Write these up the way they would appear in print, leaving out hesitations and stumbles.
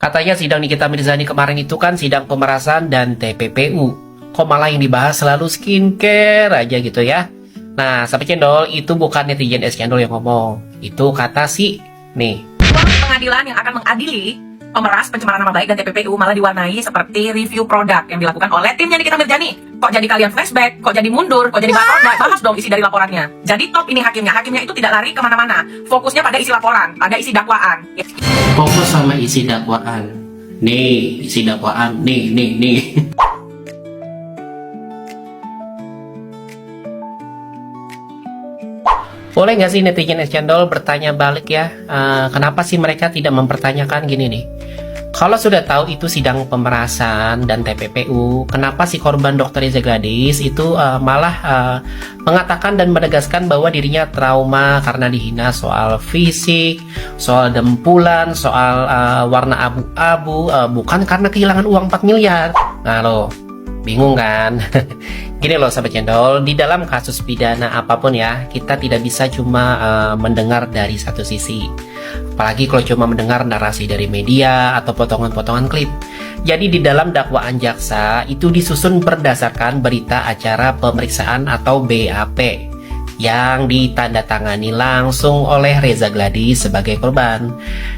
Katanya sidang Nikita Mirzani kemarin itu kan sidang pemerasan dan TPPU. Kok malah yang dibahas selalu skincare aja gitu ya. Nah, sahabat cendol, itu bukan netizen es cendol yang ngomong. Itu kata si nih. Pengadilan yang akan mengadili pemeras pencemaran nama baik dan TPPU malah diwarnai seperti review produk yang dilakukan oleh timnya Nikita Mirzani. Kok jadi kalian flashback? Kok jadi mundur? Kok jadi batal? Nggak bahas dong isi dari laporannya. Jadi top ini hakimnya. Hakimnya itu tidak lari kemana-mana. Fokusnya pada isi laporan, pada isi dakwaan. Fokus sama isi dakwaan. Nih, isi dakwaan. Nih. Boleh nggak sih netizen es cendol bertanya balik ya, kenapa sih mereka tidak mempertanyakan gini nih? Kalau sudah tahu itu sidang pemerasan dan TPPU, kenapa si korban Dr. Reza Gladys itu malah mengatakan dan menegaskan bahwa dirinya trauma karena dihina soal fisik, soal dempulan, soal warna abu-abu, bukan karena kehilangan uang 4 miliar. Nah lo, bingung kan? Gini loh sahabat cendol, di dalam kasus pidana apapun ya, kita tidak bisa cuma mendengar dari satu sisi. Apalagi kalau cuma mendengar narasi dari media atau potongan-potongan klip. Jadi di dalam dakwaan jaksa itu disusun berdasarkan berita acara pemeriksaan atau BAP yang ditandatangani langsung oleh Reza Gladys sebagai korban.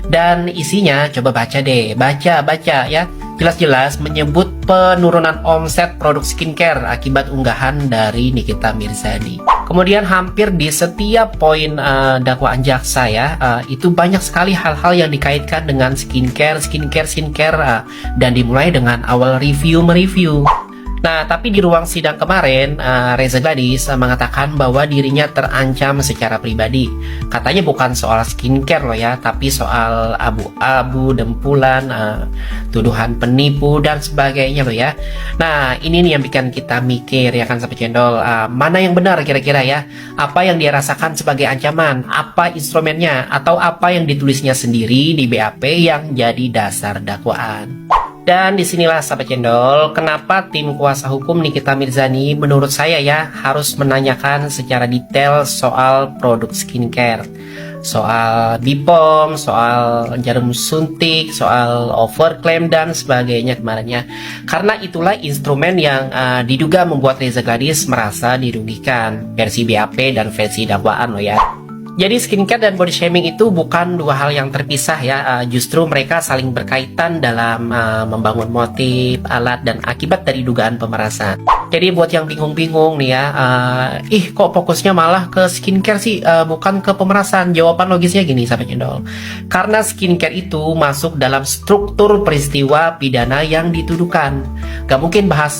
Dan isinya coba baca deh, baca ya. Jelas-jelas menyebut penurunan omset produk skincare akibat unggahan dari Nikita Mirzani. Kemudian hampir di setiap poin dakwaan jaksa ya, itu banyak sekali hal-hal yang dikaitkan dengan skincare, dan dimulai dengan awal mereview. Nah, tapi di ruang sidang kemarin, Reza Gladys mengatakan bahwa dirinya terancam secara pribadi. Katanya bukan soal skincare loh ya, tapi soal abu-abu, dempulan, tuduhan penipu, dan sebagainya loh ya. Nah, ini nih yang bikin kita mikir ya kan sahabat cendol, mana yang benar kira-kira ya? Apa yang dia rasakan sebagai ancaman? Apa instrumennya? Atau apa yang ditulisnya sendiri di BAP yang jadi dasar dakwaan? Dan disinilah sahabat cendol, kenapa tim kuasa hukum Nikita Mirzani menurut saya ya harus menanyakan secara detail soal produk skincare, soal Bipom, soal jarum suntik, soal overclaim dan sebagainya kemarinnya. Karena itulah instrumen yang diduga membuat Reza Gladys merasa dirugikan, versi BAP dan versi dakwaan loh ya. Jadi skincare dan body shaming itu bukan dua hal yang terpisah ya, justru mereka saling berkaitan dalam membangun motif, alat, dan akibat dari dugaan pemerasan. Jadi buat yang bingung-bingung nih ya, kok fokusnya malah ke skincare sih, bukan ke pemerasan? Jawaban logisnya gini sahabat cendol, karena skincare itu masuk dalam struktur peristiwa pidana yang dituduhkan. Gak mungkin bahas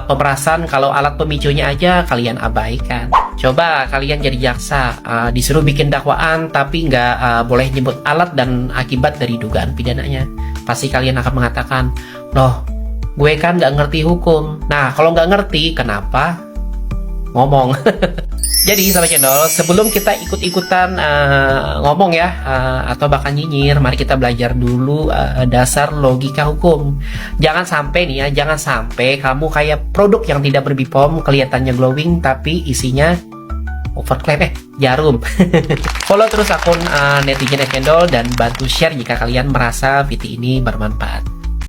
pemerasan kalau alat pemicunya aja kalian abaikan. Coba kalian jadi jaksa, disuruh bikin dakwaan tapi nggak boleh nyebut alat dan akibat dari dugaan pidananya. Pasti kalian akan mengatakan, loh, gue kan nggak ngerti hukum. Nah, kalau nggak ngerti, kenapa ngomong? Jadi sahabat channel, sebelum kita ikut-ikutan ngomong ya, atau bahkan nyinyir, mari kita belajar dulu dasar logika hukum. Jangan sampai nih ya, jangan sampai kamu kayak produk yang tidak berbipom, kelihatannya glowing tapi isinya overclaim jarum. Follow terus akun netizen es cendol dan bantu share jika kalian merasa video ini bermanfaat.